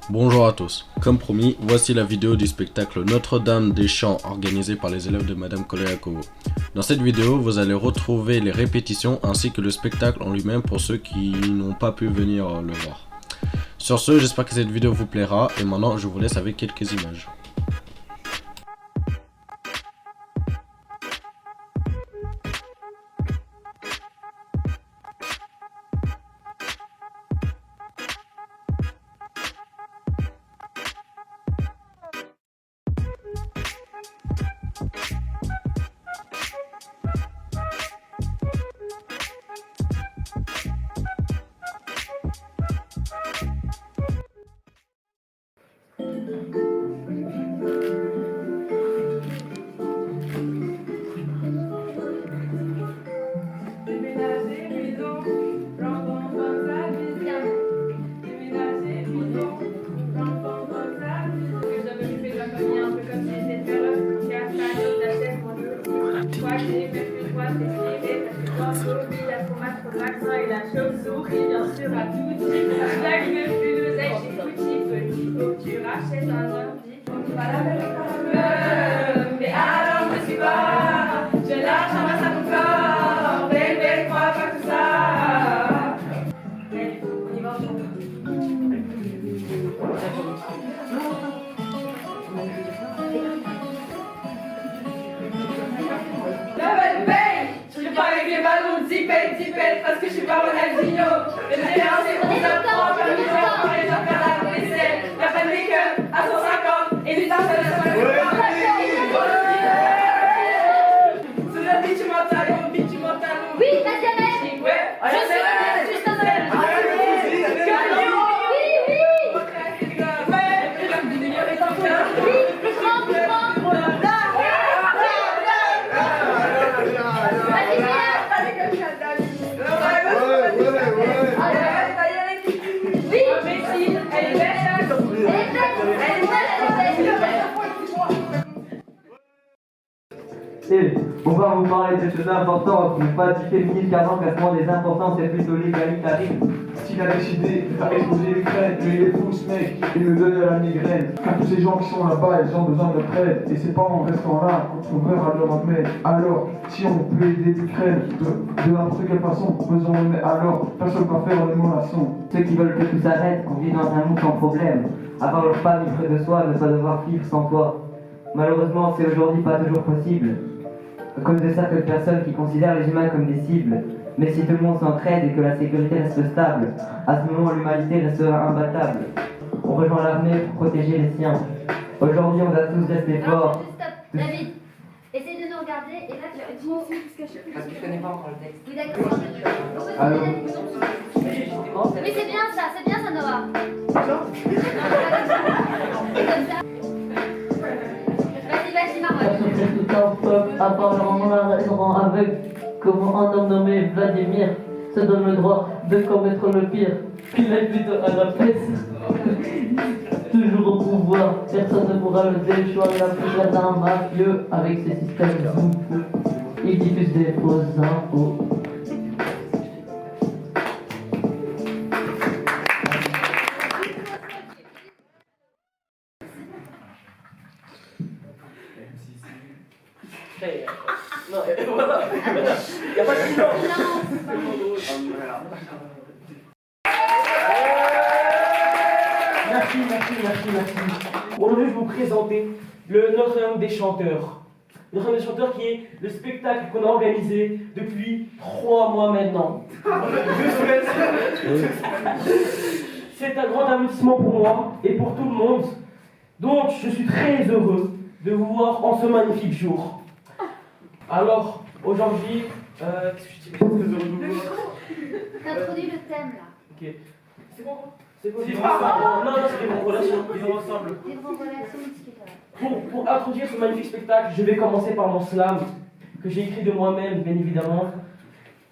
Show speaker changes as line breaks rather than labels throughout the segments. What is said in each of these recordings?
Bonjour à tous, comme promis, voici la vidéo du spectacle Notre-Dame des Champs organisé par les élèves de Madame Koleakovo. Dans cette vidéo, vous allez retrouver les répétitions ainsi que le spectacle en lui-même pour ceux qui n'ont pas pu venir le voir. Sur ce, j'espère que cette vidéo vous plaira et maintenant je vous laisse avec quelques images.
Et la chauve-souris, bien sûr, à tout type. Chaque ne plus l'oseille, j'ai foutu petit. Faut que tu rachètes un ordi. On va la belle mais alors, je suis pas. J'ai l'argent à mon corps. Bébé, crois pas tout ça. Allez, on y va ensemble. Zipette, parce que je suis pas Ronaldinho. Le terrain c'est bon, ça prend comme une heure pour les gens faire la vaisselle. Y'a pas de make-up à 150 et du temps ça laisse pas le sur le beat tu m'entends,
Oui, vas-y, Amel.
ouais,
Je suis juste un Amel.
Et on va vous parler de choses importantes, mais pas du féminisme car l'encadrement des importants c'est plutôt l'égalitarisme.
S'il a décidé de faire exploser l'Ukraine, mais il est fou ce mec, il me donne la migraine. Car tous ces gens qui sont là-bas, ils ont besoin de notre et c'est pas en restant là qu'on trouvera leur remède. Alors, si on peut aider l'Ukraine de n'importe quelle façon, faisons-le alors, personne ne va faire le molasson.
Ceux qui veulent que tout s'arrête, qu'on vive dans un monde sans problème, avoir leur famille près de soi, ne pas devoir vivre sans toi. Malheureusement, c'est aujourd'hui pas toujours possible. À cause de certaines personnes qui considèrent les humains comme des cibles. Mais si tout le monde s'entraide et que la sécurité reste stable, à ce moment l'humanité restera imbattable. On rejoint l'armée pour protéger les siens. Aujourd'hui on doit tous rester forts.
Stop, David. Essaye de nous regarder et là tu vas trop.
Parce que je connais pas encore le texte.
Oui, d'accord.
Allô.
Oui, c'est bien ça, Noah. Vas-y, Maroc.
Tout un peuple apparemment la raison aveugle. Comment un homme nommé Vladimir se donne le droit de commettre le pire. Qu'il aille plutôt à la fesse. Toujours au pouvoir, personne ne pourra le déchoir. La pouvoir d'un mafieux avec ses systèmes bouffeux. Il diffuse des faux infos.
Non, voilà. Il n'y a pas de silence. Merci. Aujourd'hui, je vais vous présenter le Notre-Dame des Chanteurs. Notre-Dame des Chanteurs qui est le spectacle qu'on a organisé depuis 3 mois maintenant. C'est un grand aboutissement pour moi et pour tout le monde. Donc, je suis très heureux de vous voir en ce magnifique jour. Alors, aujourd'hui, qu'est-ce que je dis? Je suis très heureux de vous voir.
T'introduis le thème là.
Ok. C'est bon? C'est bon. Non, c'est des relations. Vivre ensemble.
Vivre en relation discutable.
Pour introduire ce magnifique spectacle, je vais commencer par mon slam que j'ai écrit de moi-même, bien évidemment.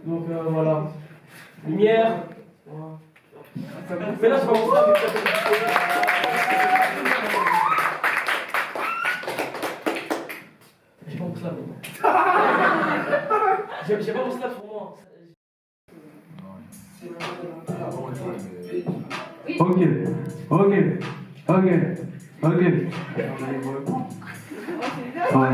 Donc voilà. Lumière. Mais là, c'est pas mon slam. J'ai pas mon slam. J'ai pas mon slam sur moi.
Ok.
Ok. Ouais.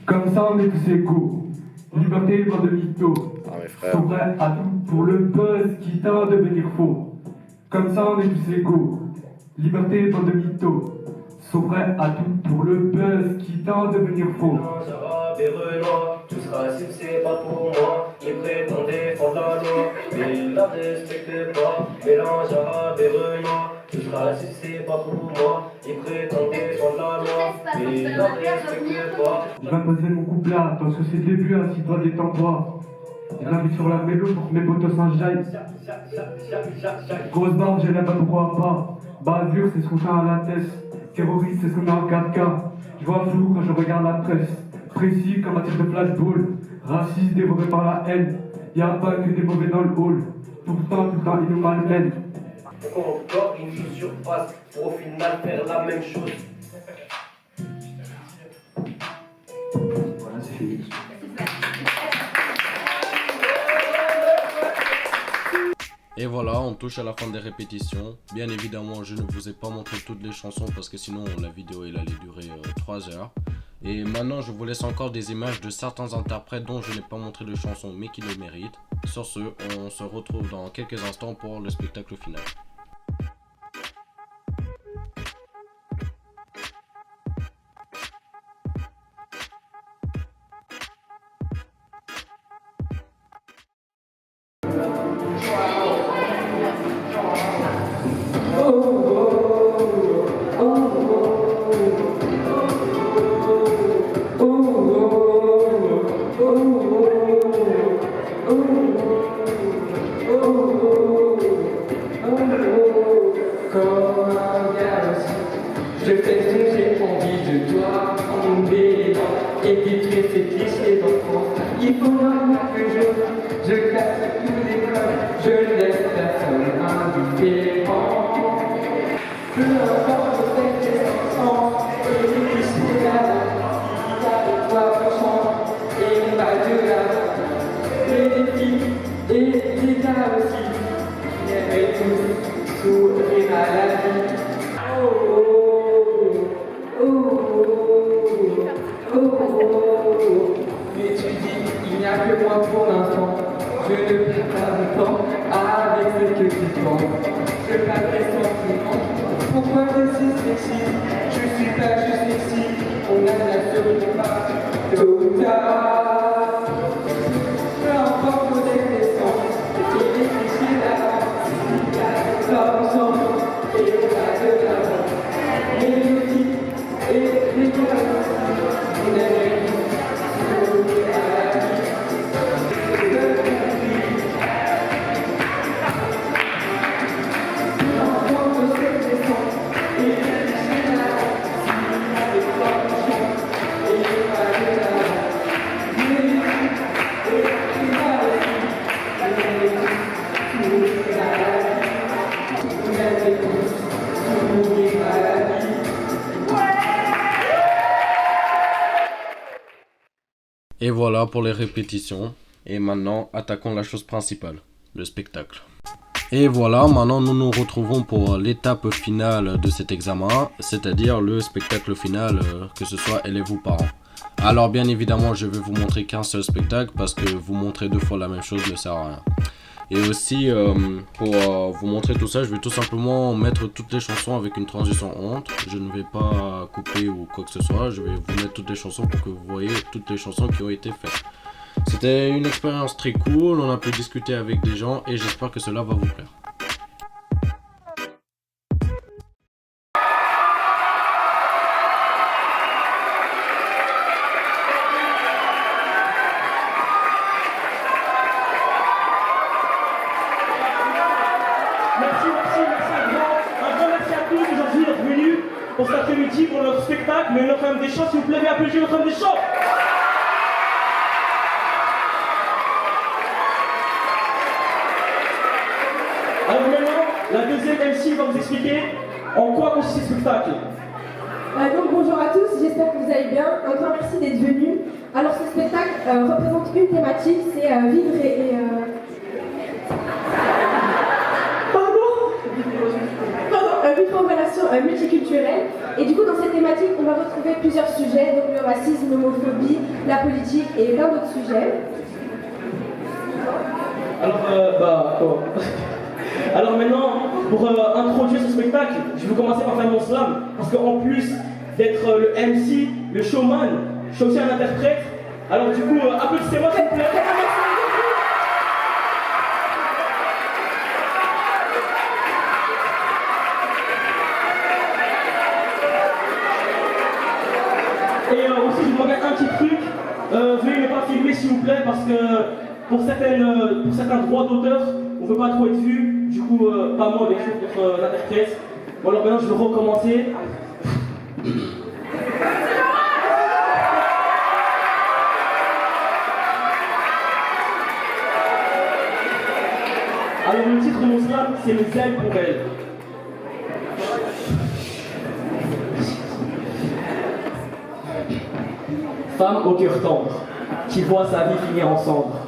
Comme ça, on est tous égaux. Liberté, pas de mytho.
Ah, mes frères.
Sont prêts à tout pour le buzz qui tend à devenir faux. Comme ça, on est tous égaux. Liberté, pas de mytho. Sont prêts à tout pour le buzz qui tend à devenir faux.
Arabe et Renoir, tous racistes c'est pas pour moi. Ils prétendent défendre la loi, mais ils la respectent pas. Mélange arabe et Renoir, tous racistes c'est pas pour moi. Ils prétendent défendre la loi, mais ils la respectent pas.
Je vais poser mon couplet parce que c'est le début, assis-toi, détends-toi. Je l'invite sur la vélo pour que mes potos s'enjaillent. Grosse barbe, j'ai la balle, pourquoi pas. Bavure, c'est ce qu'on fait à la tête. Terroriste, c'est ce qu'on met en 4K. Je vois flou quand je regarde la presse. Précis comme un tir de flashball. Raciste, dévoré par la haine. Y'a pas que des mauvais dans le hall. Tout le temps, ils nous malmènent.
Encore une chose surpasse pour au final faire la même chose.
Voilà, c'est fini.
Et voilà, on touche à la fin des répétitions. Bien évidemment, je ne vous ai pas montré toutes les chansons parce que sinon la vidéo elle allait durer 3 heures. Et maintenant, je vous laisse encore des images de certains interprètes dont je n'ai pas montré de chansons mais qui le méritent. Sur ce, on se retrouve dans quelques instants pour le spectacle final.
Je fais ce que j'ai envie de toi, tomber et détruire ces clichés d'enfance. Il faudra que je casse tous les codes, je laisse personne indifférent. Peu importe cette essence, et les clichés d'avant, avec toi franchement, et pas de là. Les défis et les gars aussi, et tous sourire à la vie. Mais tu dis, il n'y a que moi pour l'instant. Je ne perds pas mon temps avec ce que tu penses. Je perds mes sentiments. Pourquoi je suis sexy? Je suis pas juste sexy. On a la surprise tôt ou tard. Peu importe vos naissances, il est cliché d'avance. Il y a pas ensemble et on va de l'avant. Mélodie et les gars, on aimerait sourire à la vie. L'enfant de cette naissance et les clichés d'avant. Avec toi, on chante et on va de l'avant. Mélodie et les gars aussi, on aimerait sourire à la vie. On aimerait sourire à la vie.
Et voilà pour les répétitions. Et maintenant, attaquons la chose principale, le spectacle. Et voilà, maintenant nous nous retrouvons pour l'étape finale de cet examen, c'est-à-dire le spectacle final, que ce soit élèves ou parents. Alors bien évidemment, je vais vous montrer qu'un seul spectacle parce que vous montrer deux fois la même chose ne sert à rien. Et aussi, pour vous montrer tout ça, je vais tout simplement mettre toutes les chansons avec une transition entre. Je ne vais pas couper ou quoi que ce soit, je vais vous mettre toutes les chansons pour que vous voyez toutes les chansons qui ont été faites. C'était une expérience très cool, on a pu discuter avec des gens et j'espère que cela va vous plaire.
Merci un grand merci à tous aujourd'hui d'être venus pour cet après-midi pour notre spectacle, mais Notre-Dame des Champs, s'il vous plaît, viens applaudir Notre-Dame des Champs. Alors maintenant, la deuxième MC va vous expliquer en quoi consiste ce spectacle.
Donc bonjour à tous, j'espère que vous allez bien. Un grand merci d'être venus. Alors ce spectacle représente une thématique, c'est vivre multiculturelle. Et du coup, dans cette thématique, on va retrouver plusieurs sujets, donc le racisme, l'homophobie, la politique et plein d'autres sujets.
Alors maintenant, pour introduire ce spectacle, je vais commencer par faire mon slam, parce qu'en plus d'être le MC, le showman, je suis aussi un interprète. Alors du coup, applaudissez-moi s'il vous plaît. Et aussi, je vous demandais un petit truc. Veuillez ne pas filmer s'il vous plaît, parce que pour certains droits d'auteur, on ne peut pas trop être vu. Du coup, pas moi, bien sûr, contre l'interprète. Bon, alors maintenant, je vais recommencer. Alors, le titre de mon slam, c'est Les ailes pour elle. Femme au cœur tendre, qui voit sa vie finir en cendres.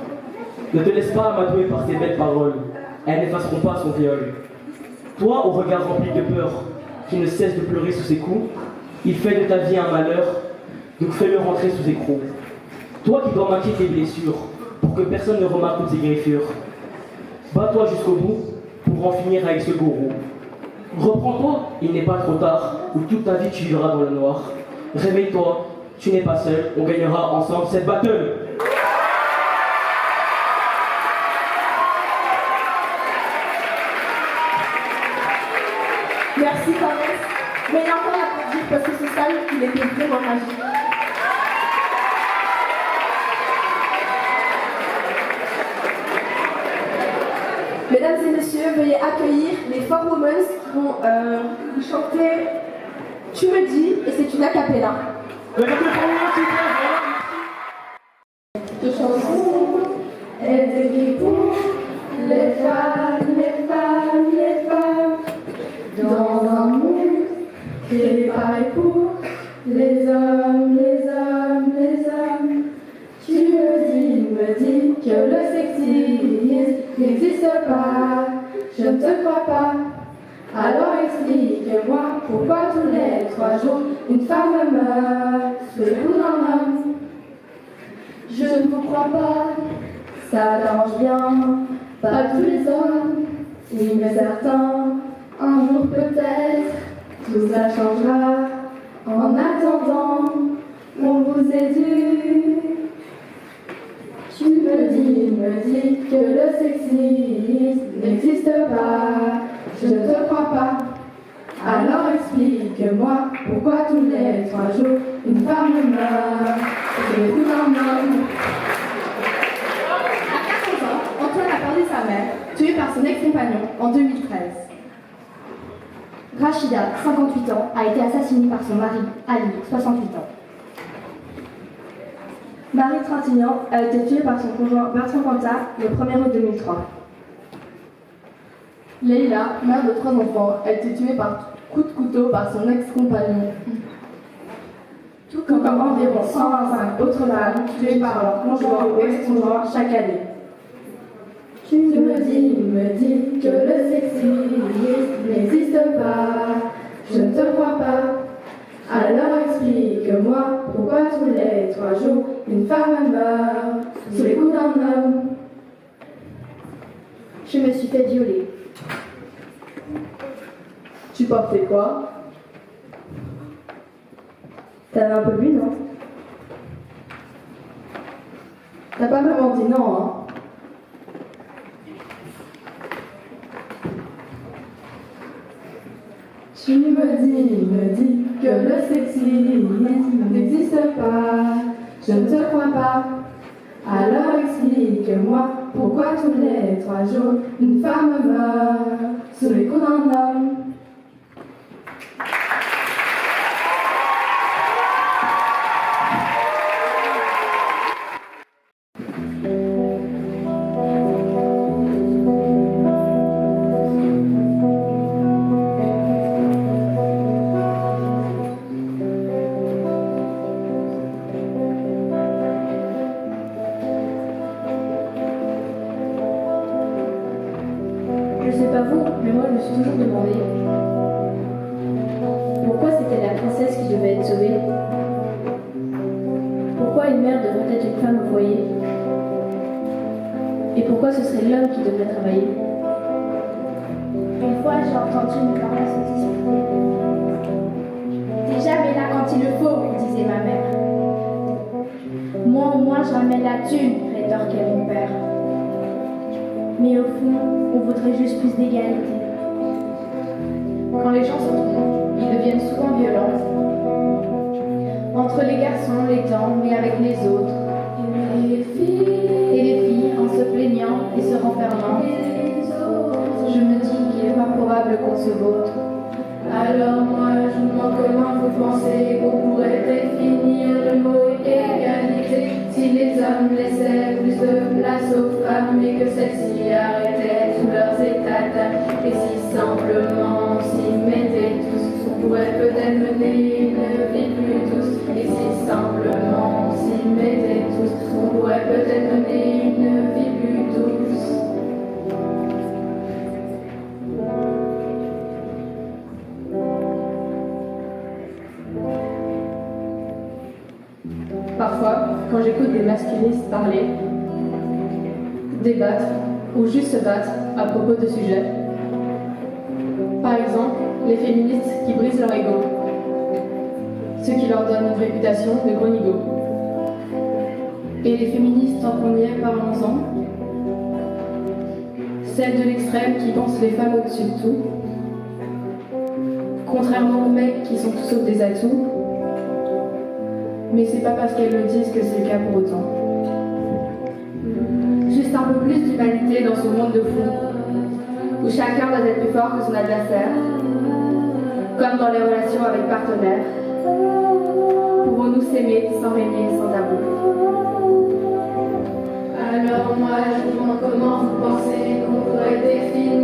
Ne te laisse pas amadouer par ces belles paroles, elles n'effaceront pas son viol. Toi, au regard rempli de peur, qui ne cesse de pleurer sous ses coups, il fait de ta vie un malheur, donc fais-le rentrer sous écrou. Toi qui dois maquiller tes blessures, pour que personne ne remarque toutes ces griffures. Bats-toi jusqu'au bout, pour en finir avec ce gourou. Reprends-toi, il n'est pas trop tard, ou toute ta vie tu vivras dans le noir. Réveille-toi, tu n'es pas seul, on gagnera ensemble cette battle.
Merci Thames. Mais il y a encore à dire parce que ce salle, il était vraiment magique. Mesdames et messieurs, veuillez accueillir les Four Women qui vont chanter Tu me dis, et c'est une a cappella.
De chansons est écrit pour les femmes, les femmes, les femmes. Dans un monde qui est pareil pour les hommes, les hommes, les hommes. Tu me dis que le sexisme n'existe pas. Je ne te crois pas. Alors explique-moi pourquoi tous les 3 jours une femme meurt sous les coups d'un homme. Je ne vous crois pas, ça t'arrange bien, pas tous les hommes, oui mais certains, un jour peut-être, tout ça changera. En attendant, on vous éduque. Tu me dis que le sexisme n'existe pas. Je ne te crois pas. Alors explique-moi pourquoi tous les 3 jours une femme meurt sous les coups d'un homme.
À 14 ans, Antoine a perdu sa mère, tuée par son ex-compagnon en 2013.
Rachida, 58 ans, a été assassinée par son mari, Ali, 68 ans.
Marie, 31 ans, a été tuée par son conjoint Bertrand Cantat le 1er août 2003.
Leïla, mère de 3 enfants, a été tuée par coup de couteau par son ex-compagnon.
Tout comme environ 125 autres femmes tuées par leur conjoint ou ex-conjoint chaque année.
Tu me dis que le sexisme n'existe pas. Je ne te crois pas. Alors explique-moi pourquoi tous les 3 jours une femme meurt sous les coups d'un homme.
Je me suis fait violer.
Tu portais quoi?
T'avais un peu bu, non?
T'as pas vraiment dit non, hein? Tu me dis que le sexisme n'existe pas. Je ne te crois pas. Alors explique-moi pourquoi tous les 3 jours une femme meurt sous les coups d'un homme.
Je sais pas vous, mais moi je me suis toujours demandé
une mère devrait être une femme au foyer? Et pourquoi ce serait l'homme qui devrait travailler?
Une fois, j'ai entendu mes parents se disputer. T'es jamais là quand il le faut, me disait ma mère. Moi, au moins, je ramène la thune, rétorquait mon père. Mais au fond, on voudrait juste plus d'égalité.
Quand les gens se trompent, ils deviennent souvent violents. Entre les garçons, les temps, mais avec les autres. Et les filles, en se plaignant et se renfermant. Je me dis qu'il est pas probable qu'on se vautre.
Alors moi je me demande comment vous pensez qu'on pourrait définir le mot égalité si les hommes laissaient plus de place aux femmes et que celles-ci arrêtaient tous leurs états d'âme. Et si simplement on s'y mettait tous, on pourrait peut-être mener une vie plus douce. Et si simplement on s'y mettait tous, on pourrait peut-être mener une vie plus douce.
Parfois, quand j'écoute des masculinistes parler, débattre ou juste se battre à propos de sujets, par exemple, les féministes qui brisent leur ego, ceux qui leur donnent une réputation de gros nigo, et les féministes tant qu'on y est, parlons-en, celles de l'extrême qui pensent les femmes au-dessus de tout, contrairement aux mecs qui sont tous sauf des atouts. Mais c'est pas parce qu'elles le disent que c'est le cas pour autant.
Juste un peu plus d'humanité dans ce monde de fous, où chacun doit être plus fort que son adversaire, comme dans les relations avec partenaires. Pouvons-nous s'aimer sans régner, sans tabou?
Alors moi je me demande comment vous pensez qu'on pourrait définir